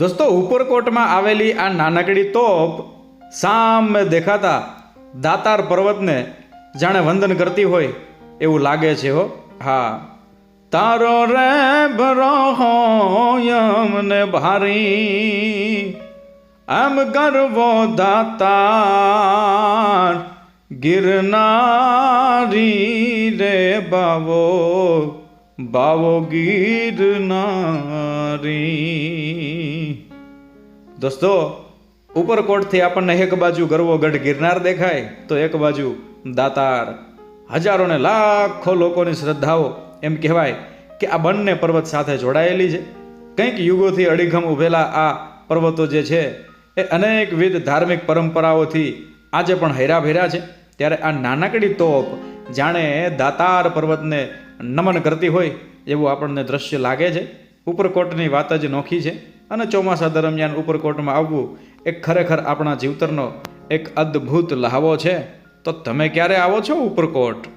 દોસ્તો, ઉપરકોટમાં આવેલી આ નાનકડી તોપ સામે દેખાતા દાતાર પર્વતને જાણે વંદન કરતી હોય એવું લાગે છે હો. હા, તારો રે ભરોયમને ભારી એમ ગરવો દાતાર ગિરનારી રે બાવો બાવો ગિરનારી. દોસ્તો, ઉપરકોટથી આપણને એક બાજુ ગરવો ગઢ ગિરનાર દેખાય તો એક બાજુ દાતાર. હજારો ને લાખો લોકોની શ્રદ્ધાઓ એમ કહેવાય કે આ બંને પર્વત સાથે જોડાયેલી છે. કંઈક યુગોથી અડીખમ ઉભેલા આ પર્વતો જે છે એ અનેકવિધ ધાર્મિક પરંપરાઓથી આજે પણ હેરાભેરા છે. ત્યારે આ નાનકડી તોપ જાણે દાતાર પર્વતને નમન કરતી હોય એવું આપણને દ્રશ્ય લાગે છે. ઉપરકોટની વાત જ નોખી છે અને ચોમાસા દરમિયાન ઉપરકોટમાં આવવું એ ખરેખર આપણા જીવતરનો એક અદ્ભુત લહાવો છે. તો તમે ક્યારે આવો છો ઉપરકોટ?